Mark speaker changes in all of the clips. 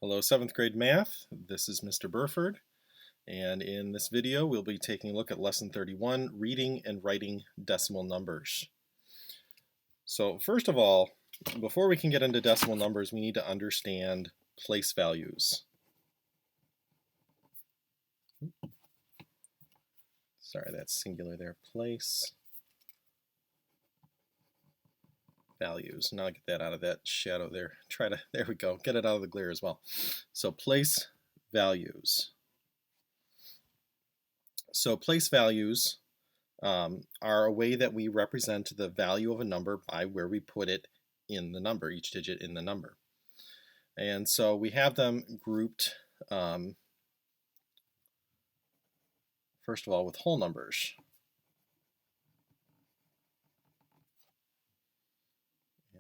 Speaker 1: Hello, 7th grade math. This is Mr. Burford, and in this video we'll be taking a look at lesson 31, reading and writing decimal numbers. So first of all, before we can get into decimal numbers, we need to understand place values. Sorry, that's singular there. Place values. Now I'll get that out of that shadow there. There we go, get it out of the glare as well. So place values. So place values are a way that we represent the value of a number by where we put it in the number, each digit in the number. And so we have them grouped, first of all, with whole numbers.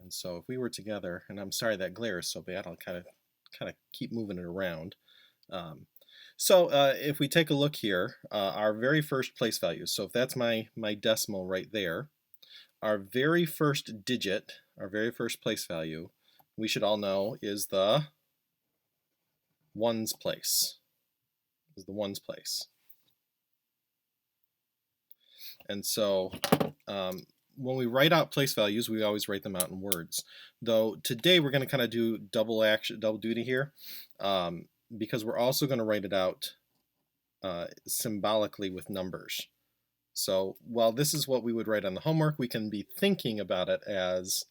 Speaker 1: And so if we were together, and I'm sorry that glare is so bad, I'll kind of keep moving it around. If we take a look here, our very first place value, so if that's my decimal right there, our very first digit, our very first place value, we should all know is the ones place. And so when we write out place values, we always write them out in words. Though today we're going to kind of do double duty here, because we're also going to write it out symbolically with numbers. So while this is what we would write on the homework, we can be thinking about it as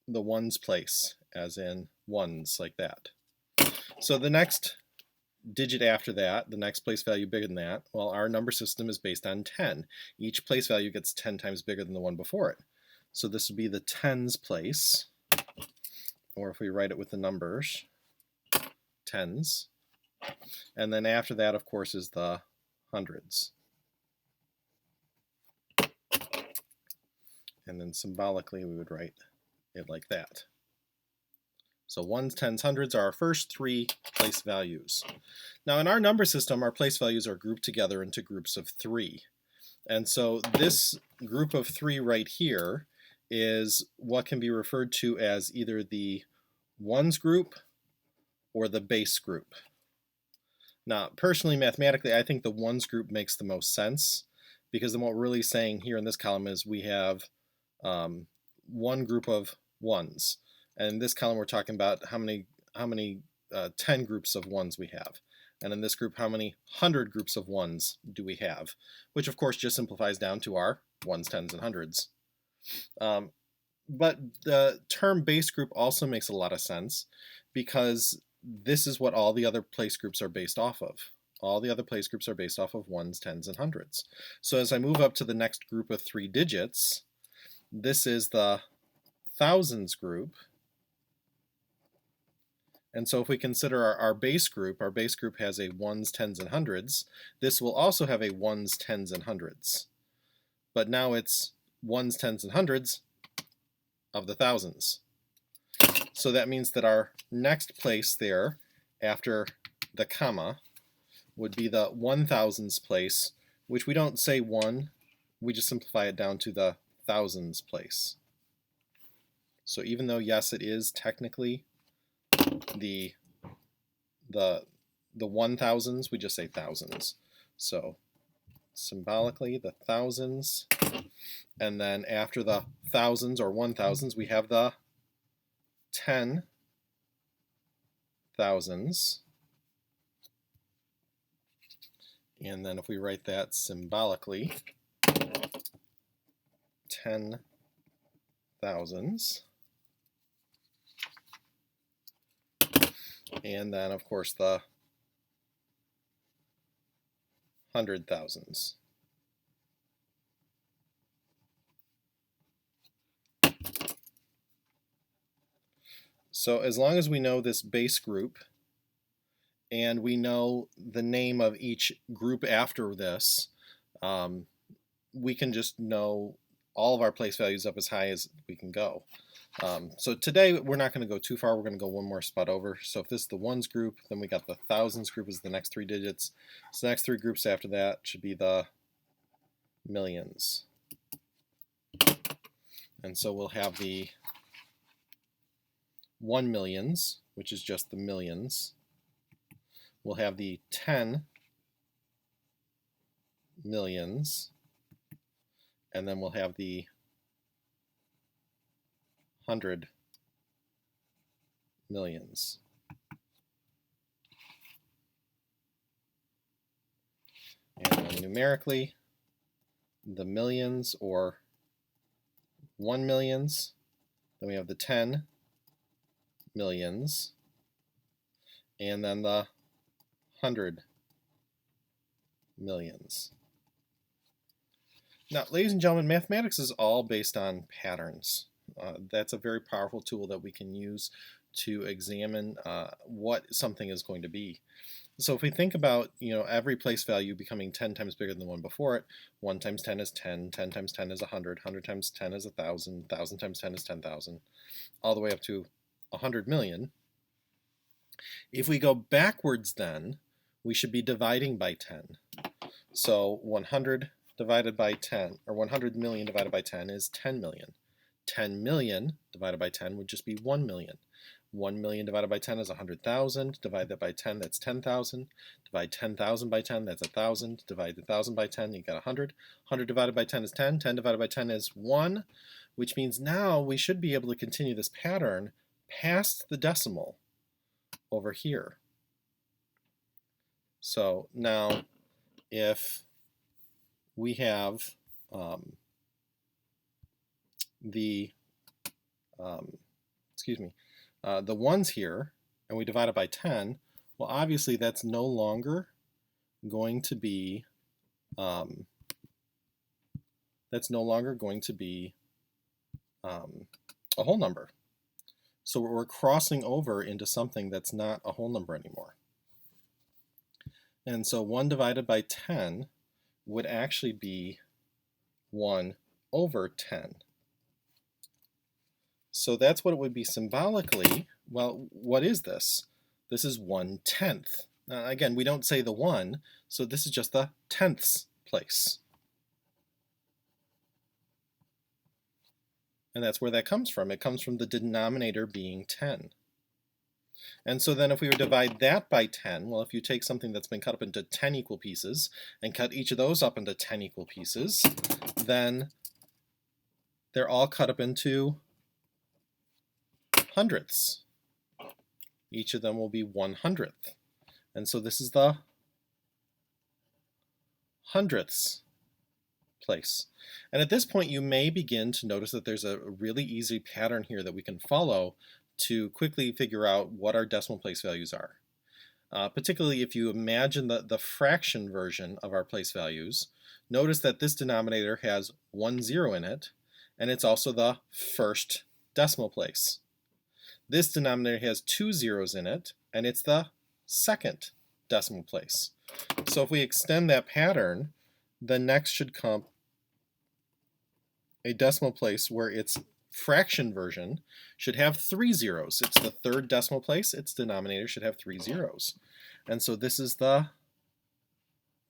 Speaker 1: the ones place, as in ones, like that. So the next digit after that, the next place value bigger than that, well, our number system is based on 10. Each place value gets 10 times bigger than the one before it. So this would be the tens place, or if we write it with the numbers, tens. And then after that, of course, is the hundreds. And then symbolically, we would write it like that. So ones, tens, hundreds are our first three place values. Now in our number system, our place values are grouped together into groups of 3. And so this group of 3 right here is what can be referred to as either the ones group or the base group. Now personally, mathematically, I think the ones group makes the most sense, because then what we're really saying here in this column is we have one group of ones. And in this column, we're talking about how many 10 groups of ones we have. And in this group, how many 100 groups of ones do we have? Which, of course, just simplifies down to our ones, tens, and hundreds. But the term base group also makes a lot of sense, because this is what all the other place groups are based off of. All the other place groups are based off of ones, tens, and hundreds. So as I move up to the next group of 3 digits, this is the thousands group. And so if we consider our base group has a ones, tens, and hundreds. This will also have a ones, tens, and hundreds. But now it's ones, tens, and hundreds of the thousands. So that means that our next place there, after the comma, would be the 1000s place, which we don't say 1, we just simplify it down to the thousands place. So even though, yes, it is technically the 1000s, we just say thousands. So symbolically, the thousands, and then after the thousands or 1000s, we have the 10,000s. And then if we write that symbolically, 10,000s. And then, of course, the 100,000s. So as long as we know this base group, and we know the name of each group after this, we can just know all of our place values up as high as we can go. So today we're not going to go too far. We're going to go one more spot over. So if this is the ones group, then we got the thousands group is the next 3 digits. So the next 3 groups after that should be the millions. And so we'll have the 1 millions, which is just the millions. We'll have the 10 millions, and then we'll have the 100 millions. And then numerically, the millions or 1 millions, then we have the 10 millions, and then the 100 millions. Now, ladies and gentlemen, mathematics is all based on patterns. That's a very powerful tool that we can use to examine what something is going to be. So if we think about, every place value becoming 10 times bigger than the one before it, 1 times 10 is 10, 10 times 10 is 100, 100 times 10 is 1,000, 1,000 times 10 is 10,000, all the way up to 100 million. If we go backwards then, we should be dividing by 10. So 100 divided by 10, or 100 million divided by 10 is 10 million. 10 million divided by 10 would just be 1 million. 1 million divided by 10 is 100,000. Divide that by 10, that's 10,000. Divide 10,000 by 10, that's 1,000. Divide 1,000 by 10, you got 100. 100 divided by 10 is 10. 10 divided by 10 is 1, which means now we should be able to continue this pattern past the decimal over here. So now if we have the ones here, and we divide it by 10, well, obviously that's no longer going to be a whole number. So we're crossing over into something that's not a whole number anymore. And so 1 divided by 10 would actually be 1 over 10. So that's what it would be symbolically. Well, what is this? This is 1/10. Now, again, we don't say the 1, so this is just the tenths place. And that's where that comes from. It comes from the denominator being 10. And so then if we were to divide that by 10, well, if you take something that's been cut up into 10 equal pieces and cut each of those up into 10 equal pieces, then they're all cut up into hundredths. Each of them will be 1/100th. And so this is the hundredths place. And at this point, you may begin to notice that there's a really easy pattern here that we can follow to quickly figure out what our decimal place values are. Particularly if you imagine the fraction version of our place values, notice that this denominator has 1 0 in it, and it's also the first decimal place. This denominator has 2 zeros in it, and it's the second decimal place. So if we extend that pattern, then next should come a decimal place where its fraction version should have 3 zeros. It's the third decimal place. Its denominator should have 3 zeros. And so this is the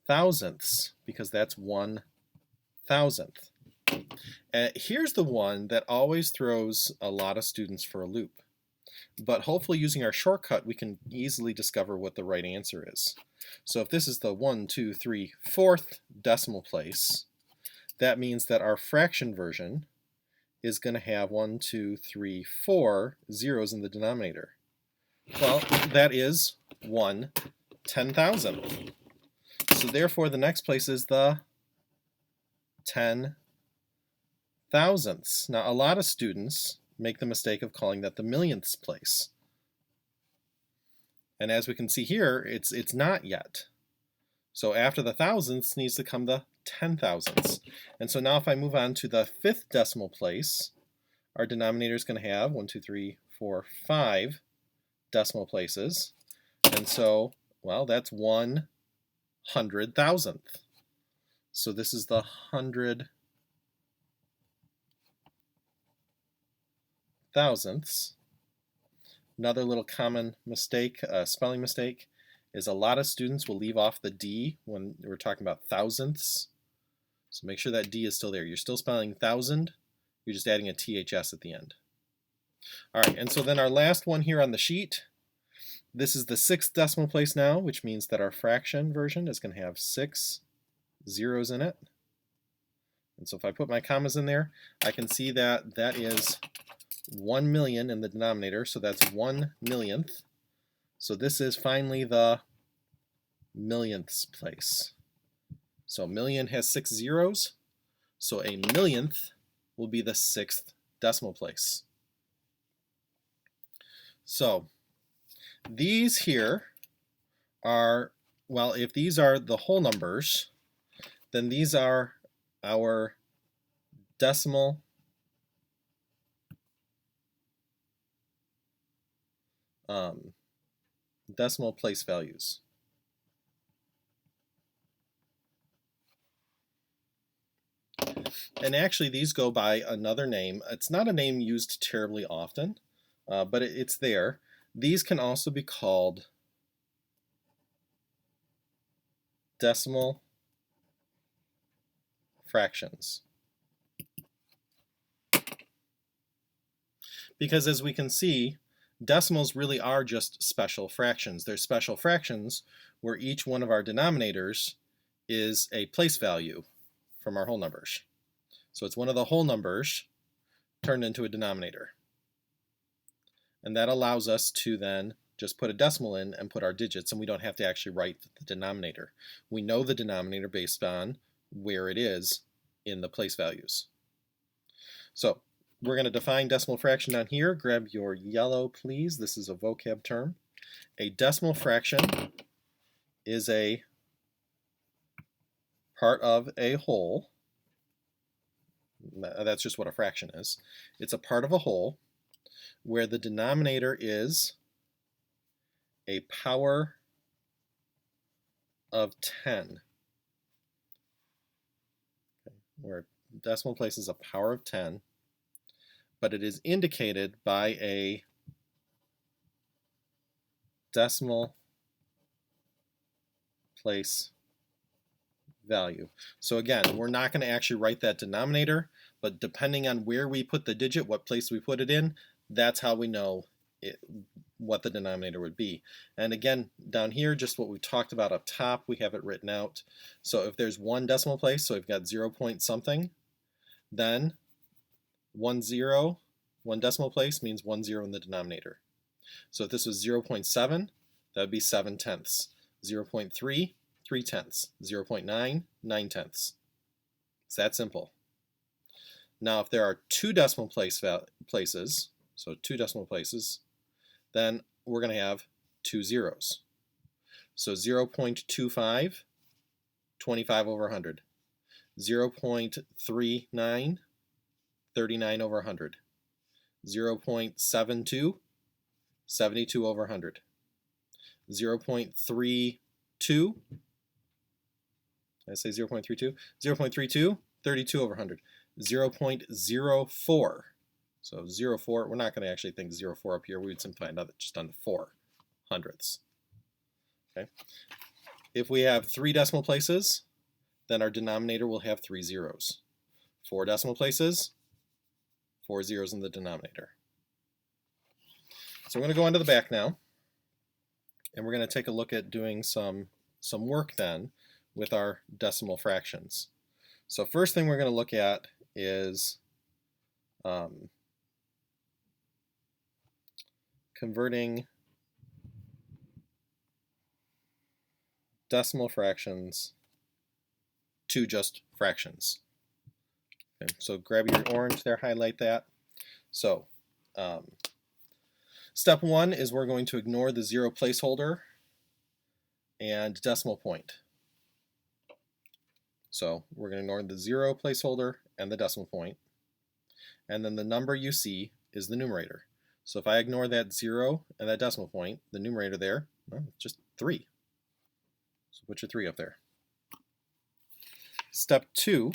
Speaker 1: thousandths, because that's 1,000th. Here's the one that always throws a lot of students for a loop. But hopefully using our shortcut, we can easily discover what the right answer is. So if this is the 1, 2, 3, 4th decimal place, that means that our fraction version is going to have 1, 2, 3, 4 zeros in the denominator. Well, that is 1/10,000th. So therefore, the next place is the 10,000ths. Now, a lot of students make the mistake of calling that the millionths place. And as we can see here, it's not yet. So after the thousandths needs to come the 10,000ths. And so now if I move on to the 5th decimal place, our denominator is going to have 1, 2, 3, 4, 5 decimal places. And so, well, that's 1/100,000th. So this is the 100,000ths. Another little common mistake, spelling mistake, is a lot of students will leave off the D when we're talking about thousandths. So make sure that D is still there. You're still spelling thousand, you're just adding a THS at the end. All right, and so then our last one here on the sheet This is the 6th decimal place now, which means that our fraction version is going to have 6 zeros in it. And so if I put my commas in there, I can see that that is 1 million in the denominator, so that's 1/millionth. So this is finally the millionths place. So million has 6 zeros, so a millionth will be the 6th decimal place. So these here are, well, if these are the whole numbers, then these are our decimal place values. And actually these go by another name. It's not a name used terribly often, but it's there. These can also be called decimal fractions. Because as we can see, decimals really are just special fractions. They're special fractions where each one of our denominators is a place value from our whole numbers. So it's one of the whole numbers turned into a denominator. And that allows us to then just put a decimal in and put our digits, and we don't have to actually write the denominator. We know the denominator based on where it is in the place values. So we're going to define decimal fraction down here. Grab your yellow, please. This is a vocab term. A decimal fraction is a part of a whole. That's just what a fraction is. It's a part of a whole where the denominator is a power of 10. Okay. Where decimal place is a power of 10, but it is indicated by a decimal place value. So again, we're not going to actually write that denominator, but depending on where we put the digit, what place we put it in, that's how we know what the denominator would be. And again, down here, just what we talked about up top, we have it written out. So if there's one decimal place, so we've got 0 point something, then 1 decimal place means 1 0 in the denominator. So if this was 0.7, that would be 7 tenths. 0.3, 3 tenths. 0.9, 9 tenths. It's that simple. Now if there are two decimal places, so two decimal places, then we're going to have 2 zeros. So 0.25, 25 over 100. 0.39, 39 over 100. 0.72, 72 over 100. 0.32, I say 0.32? 0.32, 32 over 100. 0.04, so 0.4, we're not going to actually think 0.4 up here, we would simplify another just on the 4 hundredths. Okay. If we have 3 decimal places, then our denominator will have 3 zeros. 4 decimal places, 4 zeros in the denominator. So we're going to go onto the back now, and we're going to take a look at doing some work then with our decimal fractions. So first thing we're going to look at is converting decimal fractions to just fractions. Okay, so grab your orange there, highlight that. So step 1 is we're going to ignore the 0 placeholder and decimal point. So we're going to ignore the 0 placeholder and the decimal point. And then the number you see is the numerator. So if I ignore that 0 and that decimal point, the numerator there, well, it's just 3. So put your 3 up there. Step 2,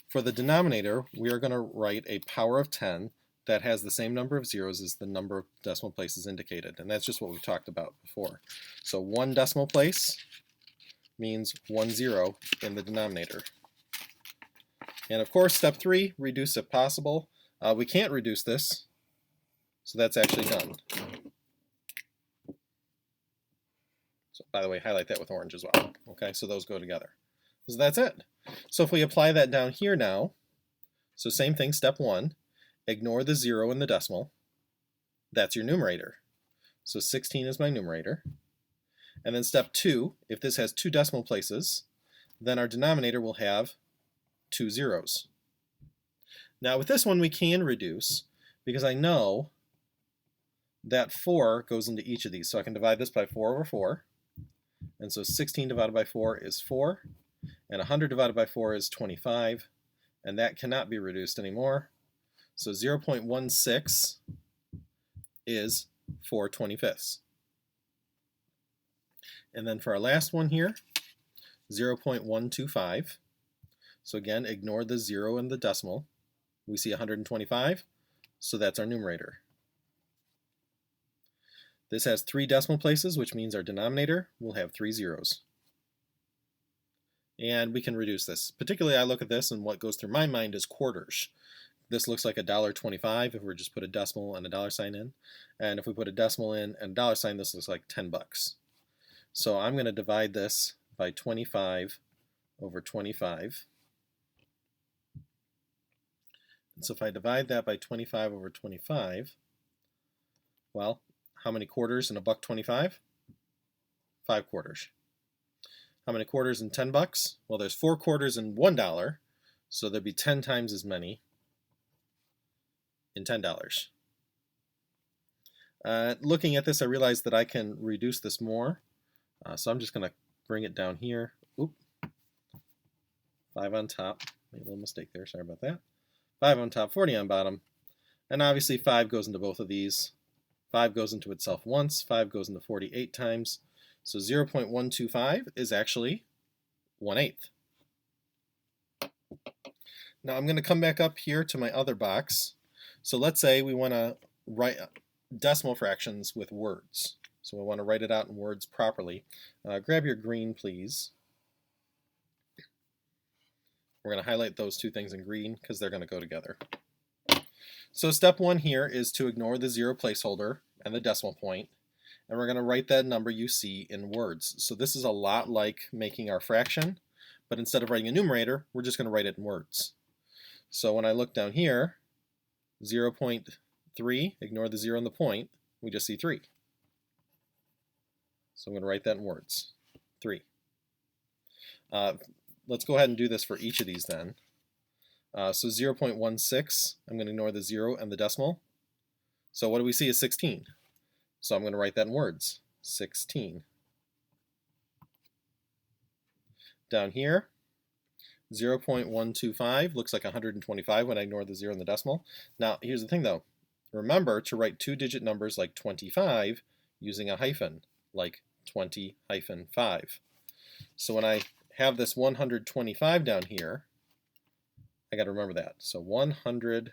Speaker 1: for the denominator, we are going to write a power of 10 that has the same number of zeros as the number of decimal places indicated. And that's just what we talked about before. So 1 decimal place means 1 0 in the denominator. And of course, step 3, reduce if possible. We can't reduce this, so that's actually done. So by the way, highlight that with orange as well. Okay, so those go together. So that's it. So if we apply that down here now, so same thing, step 1, ignore the 0 in the decimal. That's your numerator. So 16 is my numerator. And then step 2, if this has 2 decimal places, then our denominator will have 2 zeros. Now with this one we can reduce because I know that 4 goes into each of these. So I can divide this by 4 over 4. And so 16 divided by 4 is 4. And 100 divided by 4 is 25. And that cannot be reduced anymore. So 0.16 is 4/25. And then for our last one here, 0.125. So again, ignore the 0 in the decimal. We see 125, so that's our numerator. This has 3 decimal places, which means our denominator will have 3 zeros. And we can reduce this. Particularly, I look at this, and what goes through my mind is quarters. This looks like $1.25 if we just put a decimal and a dollar sign in. And if we put a decimal in and a dollar sign, this looks like 10 bucks. So I'm going to divide this by 25 over 25. And so if I divide that by 25 over 25, well, how many quarters in $1.25? 5 quarters. How many quarters in 10 bucks? Well, there's 4 quarters in $1, so there'd be 10 times as many in $10. Looking at this, I realized that I can reduce this more. So I'm just going to bring it down here. Oop. 5 on top. Made a little mistake there. Sorry about that. 5 on top, 40 on bottom. And obviously 5 goes into both of these. 5 goes into itself once. 5 goes into 48 times. So 0.125 is actually 1/8. Now I'm going to come back up here to my other box. So let's say we want to write decimal fractions with words. So we want to write it out in words properly. Grab your green, please. We're going to highlight those 2 things in green because they're going to go together. So step 1 here is to ignore the 0 placeholder and the decimal point, and we're going to write that number you see in words. So this is a lot like making our fraction, but instead of writing a numerator, we're just going to write it in words. So when I look down here, 0.3, ignore the 0 and the point, we just see 3. So I'm going to write that in words, 3. Let's go ahead and do this for each of these then. So 0.16, I'm going to ignore the 0 and the decimal. So what do we see is 16. So I'm going to write that in words, 16. Down here, 0.125 looks like 125 when I ignore the 0 and the decimal. Now here's the thing though. Remember to write 2-digit numbers like 25 using a hyphen, like 20-5. So when I have this 125 down here, I got to remember that. So 120-5.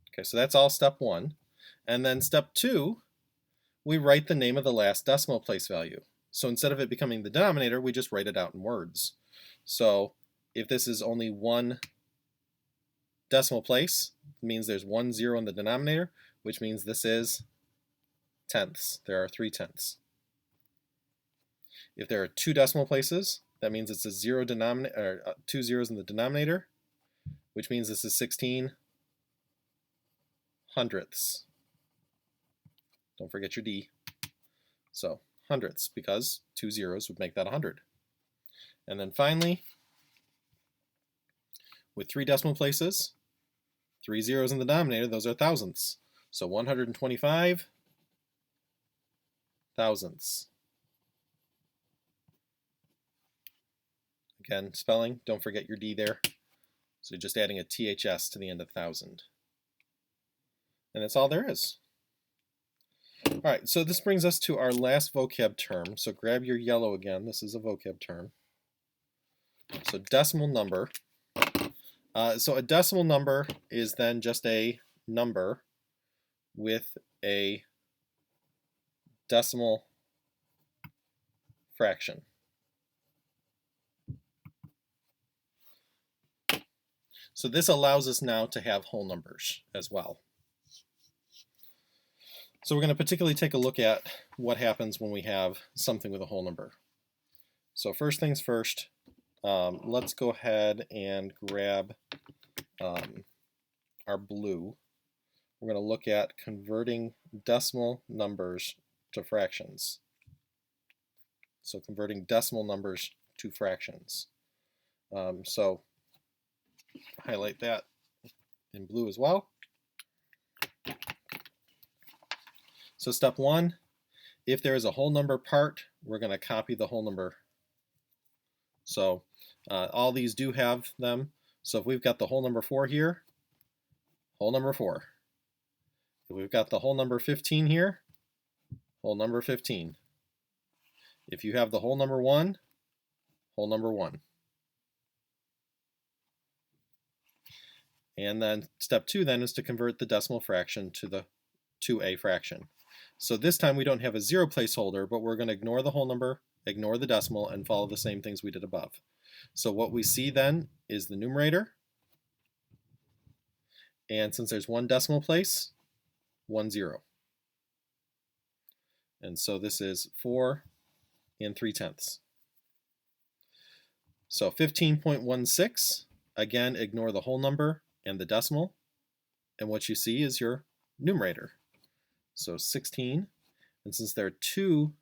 Speaker 1: Okay, so that's all step 1. And then step 2, we write the name of the last decimal place value. So instead of it becoming the denominator, we just write it out in words. So if this is only 1 decimal place, it means there's 1 0 in the denominator, which means this is tenths. There are 3 tenths. If there are 2 decimal places, that means it's a 0 denominator, or 2 zeros in the denominator, which means this is 16 hundredths. Don't forget your D. So hundredths, because 2 zeros would make that 100. And then finally, with 3 decimal places, 3 zeros in the denominator, those are thousandths. So 125 thousandths. Again, spelling, don't forget your D there. So just adding a THS to the end of 1,000. And that's all there is. All right, so this brings us to our last vocab term. So grab your yellow again. This is a vocab term. So decimal number. So a decimal number is then just a number with a decimal fraction. So this allows us now to have whole numbers as well. So we're going to particularly take a look at what happens when we have something with a whole number. So first things first, let's go ahead and grab our blue. We're going to look at converting decimal numbers to fractions. So converting decimal numbers to fractions. So highlight that in blue as well. So step one, if there is a whole number part, we're going to copy the whole number. So all these do have them. So if we've got the whole number 4 here, whole number 4. If we've got the whole number 15 here, whole number 15. If you have the whole number 1, whole number 1. And then step 2 then is to convert the decimal fraction to a fraction. So this time we don't have a 0 placeholder, but we're going to ignore the whole number, ignore the decimal, and follow the same things we did above. So what we see then is the numerator, and since there's 1 decimal place, 1 0. And so this is 4 3/10. So 15.16, again, ignore the whole number and the decimal, and what you see is your numerator. So 16, and since there are 2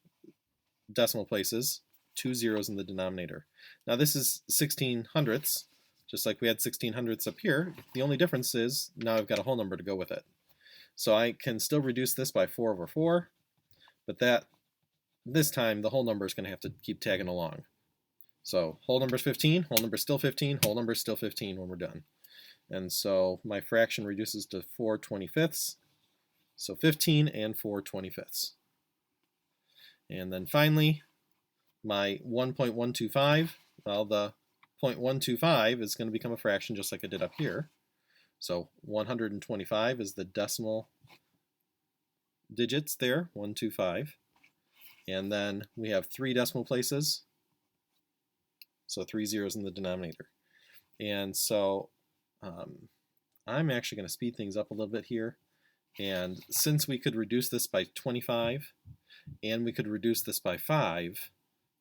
Speaker 1: decimal places, 2 zeros in the denominator. Now this is 16 hundredths, just like we had 16 hundredths up here. The only difference is now I've got a whole number to go with it. So I can still reduce this by 4 over 4, but this time the whole number is going to have to keep tagging along. So whole number is 15, whole number is still 15, whole number is still 15 when we're done. And so my fraction reduces to 4/25. So 15 and 4/25. And then finally, my 1.125, well, the 0.125 is going to become a fraction just like I did up here. So 125 is the decimal digits there, 125. And then we have 3 decimal places, so 3 zeros in the denominator. And so I'm actually going to speed things up a little bit here. And since we could reduce this by 25, and we could reduce this by 5,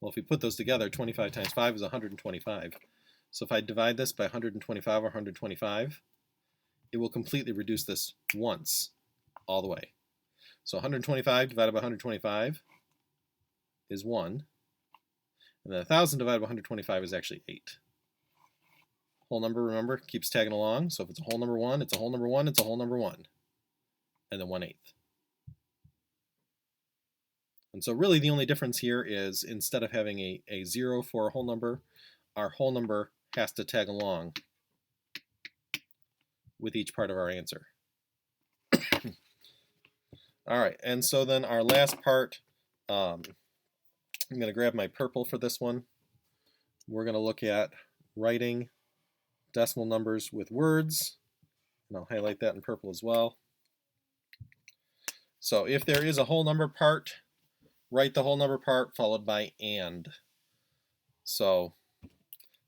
Speaker 1: well, if we put those together, 25 times 5 is 125. So if I divide this by 125 or 125, it will completely reduce this once, all the way. So 125 divided by 125 is 1, and then 1,000 divided by 125 is actually 8. Whole number, remember, keeps tagging along, so if it's a whole number 1, it's a whole number 1, it's a whole number 1, and then 1/8. And so really the only difference here is instead of having a 0 for a whole number, our whole number has to tag along with each part of our answer. All right, and so then our last part, I'm going to grab my purple for this one. We're going to look at writing decimal numbers with words, and I'll highlight that in purple as well. So if there is a whole number part, write the whole number part followed by and. So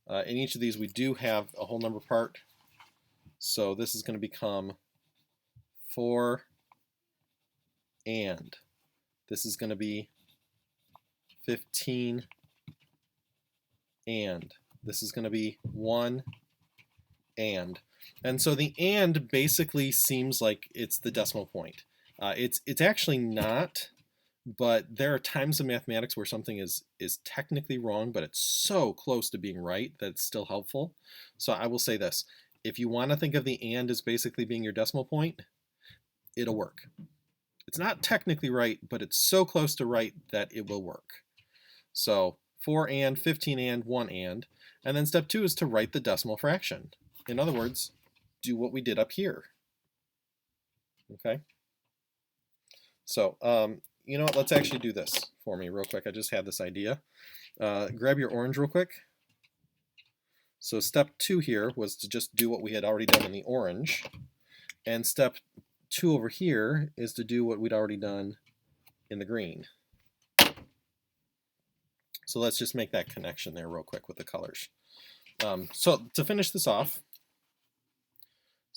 Speaker 1: in each of these we do have a whole number part. So this is going to become 4 and. This is going to be 15 and. This is going to be 1 and. And so the and basically seems like it's the decimal point. It's actually not, but there are times in mathematics where something is technically wrong, but it's so close to being right that it's still helpful. So I will say this. If you want to think of the and as basically being your decimal point, it'll work. It's not technically right, but it's so close to right that it will work. So 4 and, 15 and, 1 and then step 2 is to write the decimal fraction. In other words, do what we did up here. Okay? So, you know what, let's actually do this for me real quick. I just had this idea. Grab your orange real quick. So step 2 here was to just do what we had already done in the orange. And step 2 over here is to do what we'd already done in the green. So let's just make that connection there real quick with the colors. So to finish this off,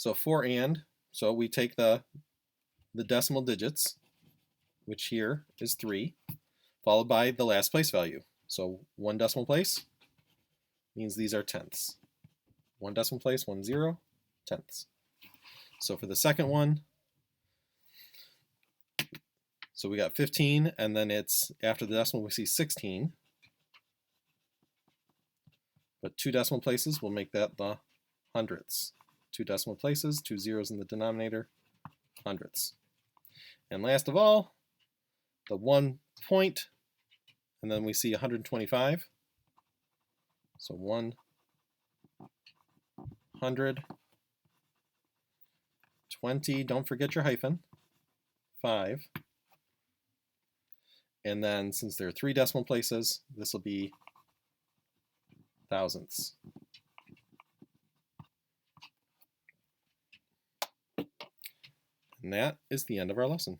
Speaker 1: So so we take the decimal digits, which here is 3, followed by the last place value. So 1 decimal place means these are tenths. 1 decimal place, 1 0, tenths. So for the second one, so we got 15, and then it's after the decimal we see 16. But 2 decimal places will make that the hundredths. 2 decimal places, 2 zeros in the denominator, hundredths. And last of all, the 1 point, and then we see 125. So 120, don't forget your hyphen, 5. And then since there are 3 decimal places, this will be thousandths. And that is the end of our lesson.